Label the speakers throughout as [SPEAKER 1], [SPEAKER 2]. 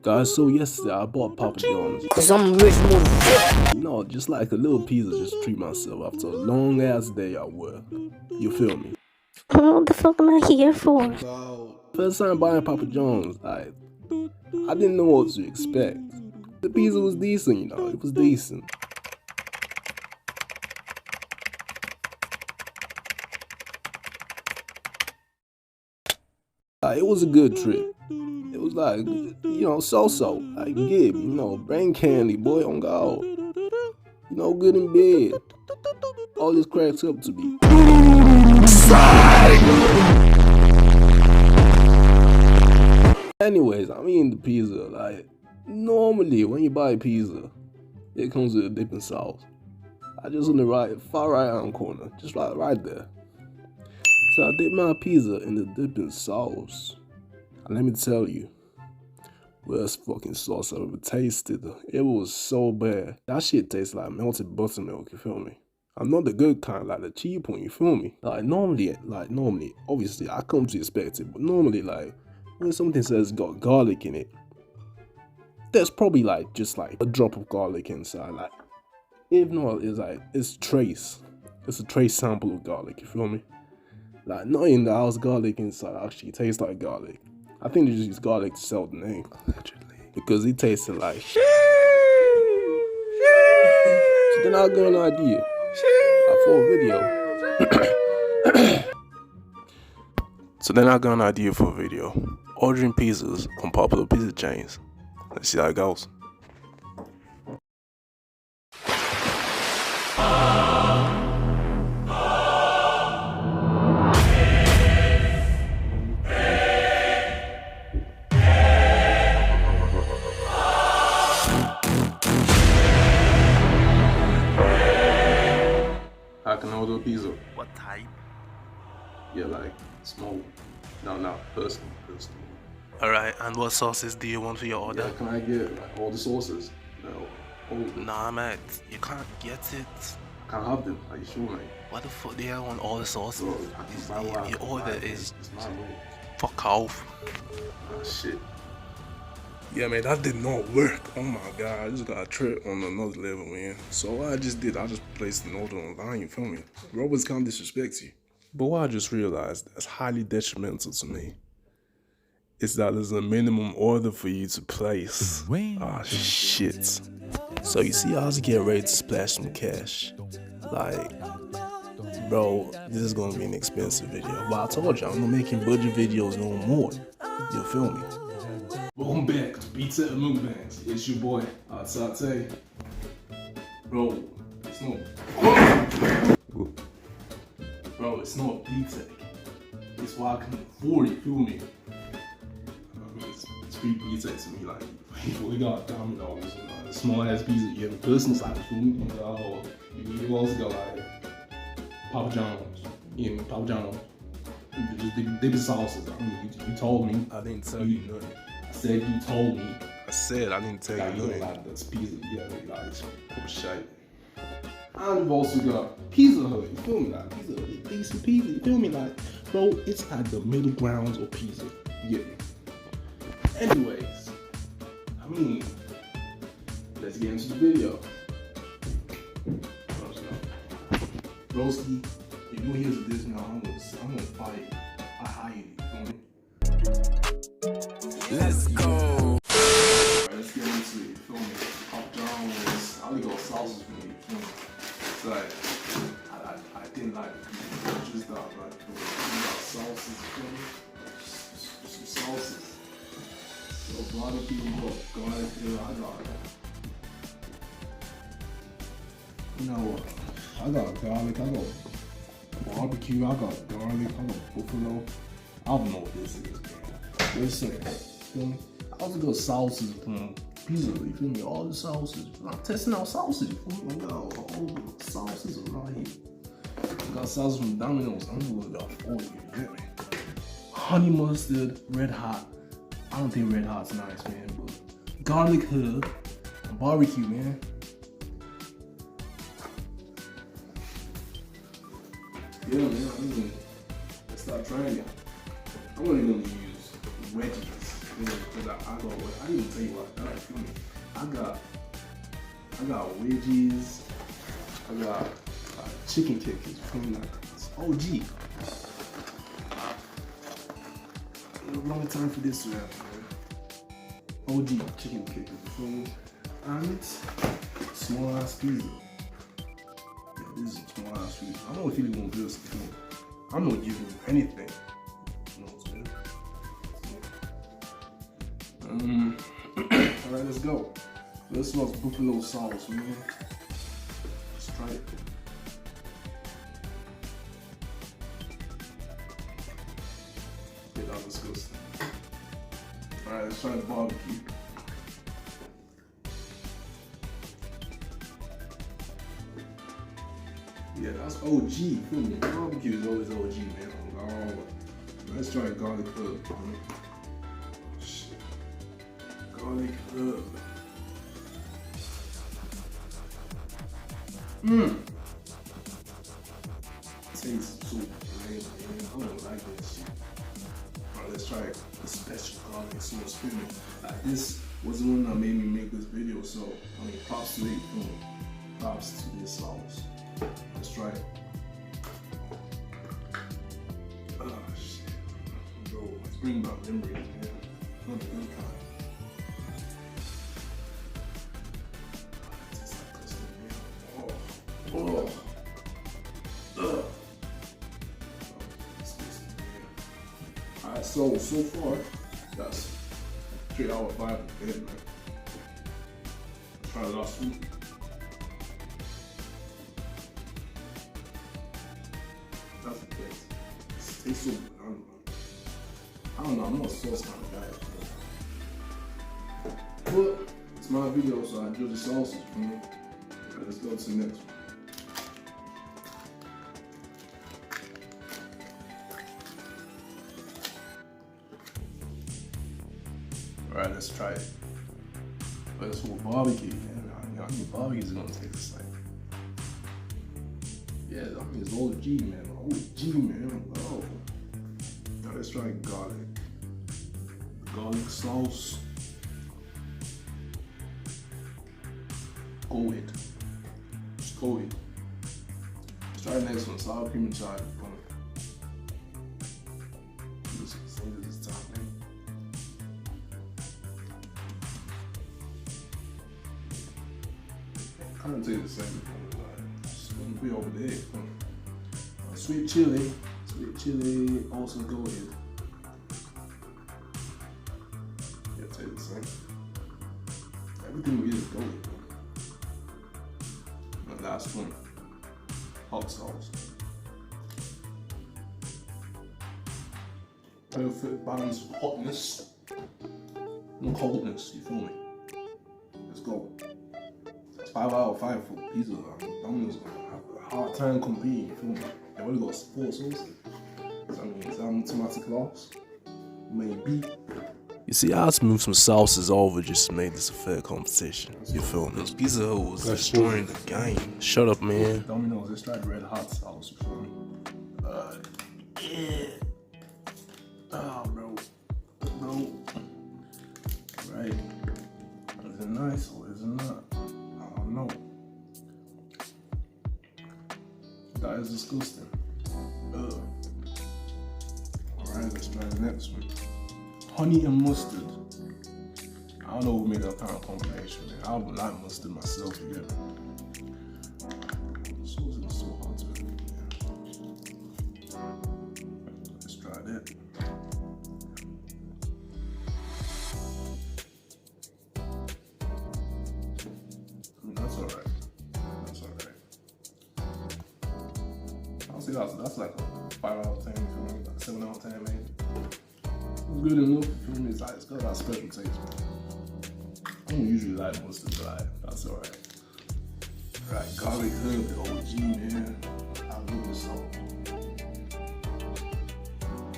[SPEAKER 1] Guys, so yesterday I bought Papa John's.
[SPEAKER 2] Cause I'm rich motherfucker.
[SPEAKER 1] No, just like a little pizza just to treat myself after a long ass day at work. You feel me?
[SPEAKER 2] What the fuck am I here for?
[SPEAKER 1] First time buying Papa John's, I didn't know what to expect. The pizza was decent, you know, it was decent. It was a good trip. It was like, you know, so-so, like Gib, you know, brain candy, boy on God. You know, good in bed. All this cracks up to me. Anyways, I'm eating the pizza. Like, normally when you buy pizza, it comes with a dipping sauce. I just on the far right hand corner, just right there. So I dip my pizza in the dipping sauce. And let me tell you, worst fucking sauce I've ever tasted. It was so bad. That shit tastes like melted buttermilk, you feel me? I'm not the good kind, like the cheap one, you feel me? Normally, obviously I come to expect it, but normally when something says got garlic in it, there's probably just a drop of garlic inside. Like, if not, it's trace. It's a trace sample of garlic, you feel me? Like, not in the house garlic inside actually tastes like garlic. I think they just use garlic to sell the name, allegedly. Because it tasted like shit. So then I got an idea. For a video. Ordering pizzas from popular pizza chains. Let's see how it goes. How can I order a pizza?
[SPEAKER 3] What type?
[SPEAKER 1] Yeah, like small. No, personal.
[SPEAKER 3] Alright, and what sauces do you want for your order?
[SPEAKER 1] Yeah, can I get all the sauces? No.
[SPEAKER 3] Nah, mate, you can't get it.
[SPEAKER 1] I can't have them. Are you sure, mate?
[SPEAKER 3] Why the fuck do you want all the sauces?
[SPEAKER 1] Bro,
[SPEAKER 3] your order is
[SPEAKER 1] it's my way.
[SPEAKER 3] fuck off.
[SPEAKER 1] Oh shit.
[SPEAKER 4] Yeah, man, that did not work. Oh my god, I just got a trip on another level, man. So what I just placed an order online, you feel me? Robots can't disrespect you. But what I just realized that's highly detrimental to me is that there's a minimum order for you to place. Ah, shit.
[SPEAKER 1] So you see, I was getting ready to splash some cash. Like, bro, this is gonna be an expensive video. But I told you, I'm not making budget videos no more. You feel me?
[SPEAKER 4] Welcome back to Pizza and Mukbangs. It's your boy, Atsate. Bro, it's not. Bro, it's not pizza. It's what I can afford, you feel me? It's free pizza to me, like, we got Domino's, small ass pizza, you have a personal size food, you also got Papa John's, Papa John's. Just dipping sauces. I mean, you told me.
[SPEAKER 1] I didn't tell you nothing.
[SPEAKER 4] I said you told me.
[SPEAKER 1] I said I didn't tell you nothing.
[SPEAKER 4] Like this pizza, cool shit. I've also got Pizza Hut. You feel me? Like Pizza Hut, decent pizza. You feel me? Like, bro, it's at the middle grounds of pizza. You get me? Anyways, I mean, let's get into the video. Roasty, if you hear this now, I'm gonna fight. I hide it.
[SPEAKER 3] Let's go.
[SPEAKER 4] Alright, let's get into it. You feel me? Papa John's. I only got sauces for me. You feel me? It's like I didn't like it. Just got like we got sauces. You feel me? Some sauces. So barbecue, garlic here. I got. You know what? I got garlic. I got barbecue. I got garlic. I got buffalo. I don't know what this is, man. Listen, feel me? I also got sauces from pizza. You feel me? All the sauces. I'm testing out sauces. You feel me? I got all the sauces around here. I got sauces from Domino's. I'm gonna got 40. You get me? Honey mustard, red hot. I don't think red hot's nice, man. But garlic herb, barbecue, man. Yeah, man, let's start trying it. I'm only gonna use wedges. Cause I didn't even tell you what I got. Feel me? I got wedges. I got chicken kickers. Feel me? It's OG. Long time for this rap, man. OG chicken kickers. You feel me? And it's small ass pizza. Yeah, this is a small ass pizza. I don't know if you want this. I'm gonna give you anything. You know what I'm saying? Alright, let's go. This smells buffalo sauce, man. Let's try it. Yeah, that was disgusting. Alright, let's try the barbecue. Yeah, that's OG. Feel me? Barbecue is always OG, man. Oh, let's try garlic herb. Shit. Garlic herb. Tastes so great, man. I don't like that shit. Alright, let's try the special garlic sauce. Feel me? Like, this was the one that made me make this video, so I mean, props to it. Props to this sauce. Let's try it. Oh shit. Bro, let's bring back memories, man. Not the good kind. Tastes like custard, man. Oh. Disgusting, man. Alright, so far, that's 3 out of 5 of bed, man. Let's try the last one. That's the taste. It tastes so good. I don't know. I'm not a sauce kind of guy. But it's my video, so I enjoy the sauces. You know? Alright, let's go to the next one. Alright, let's try it. But it's for barbecue, man. I mean, barbecue is gonna taste like. Yeah, I mean, it's OG, man. OG, man. Oh. Now let's try garlic. Garlic sauce. Go ahead. Just go ahead. Let's try the next one. Sour cream and chive. This time, man. I don't take the same. Be over there. Sweet chili also go ahead. Yeah, take the same. Everything we get is go ahead. The last one, hot sauce. Perfect balance of hotness and coldness. You feel me? Let's go. 5 out of 5 for pizza. Domino's gonna have a hard time competing. You feel me? They only got 4 sauces. So I mean, is that automatic loss? Maybe.
[SPEAKER 1] You see, I just moved some sauces over just to make this a fair competition. You feel me? This Pizza Hut was destroying the game. Shut up, man.
[SPEAKER 4] Domino's, let's try the red hot sauce. You feel me? Yeah. Oh, bro. Right. Is it nice or is it not? No. That is disgusting. Alright, let's try the next one. Honey and mustard. I don't know who made that kind of combination, man. I would like mustard myself again. So it's so hard to read, man. Let's try that. That's alright. I'll say that's like a 5 out of 10, you feel me? Like 7 out of 10, man. It's good enough, you feel me? It's got that special taste, man. I don't usually like mustard, but that's alright. Alright, garlic herb, the OG, man. I love this song.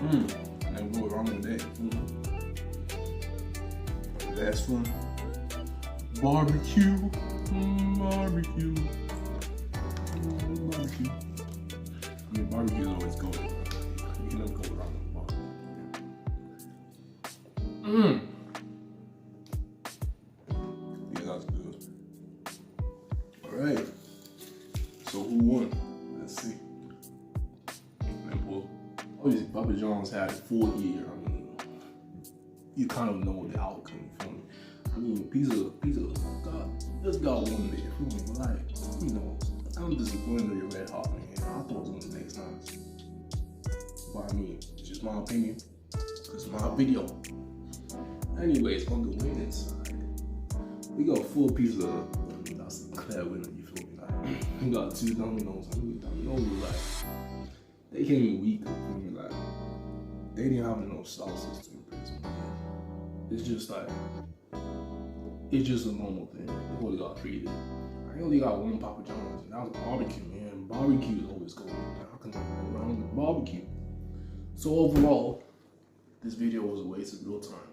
[SPEAKER 4] And then we'll go wrong with that, you feel me? Last one. Barbecue. Barbecue. Barbecue. I mean, barbecue is always golden. You can never go wrong with barbecue. Yeah, that's good. Alright. So who won? Let's see. Well, obviously Papa John's had it 4 years. I mean, you kind of know the outcome, you feel me? I mean, pizza, just got one there, you feel me? But like, you know, I'm disappointed with your Red Hot, man. I thought it was gonna taste nice. But I mean, it's just my opinion. It's my video. Anyways, on the winning side, we got 4 pizza. I mean, that's a clear winner, you feel me? Like, we got 2 Domino's. I mean, Domino's, like, they came in weak, you feel me? Like, they didn't have enough sauces to impress me. It's just like, it's just a normal thing. They only got 3 there. I only got 1 Papa John's, and that was barbecue, man. Barbecue is always good. How can I go wrong with barbecue? So overall, this video was a waste of your time.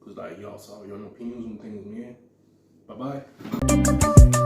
[SPEAKER 4] Cause like y'all saw your own opinions on things, man. Bye bye.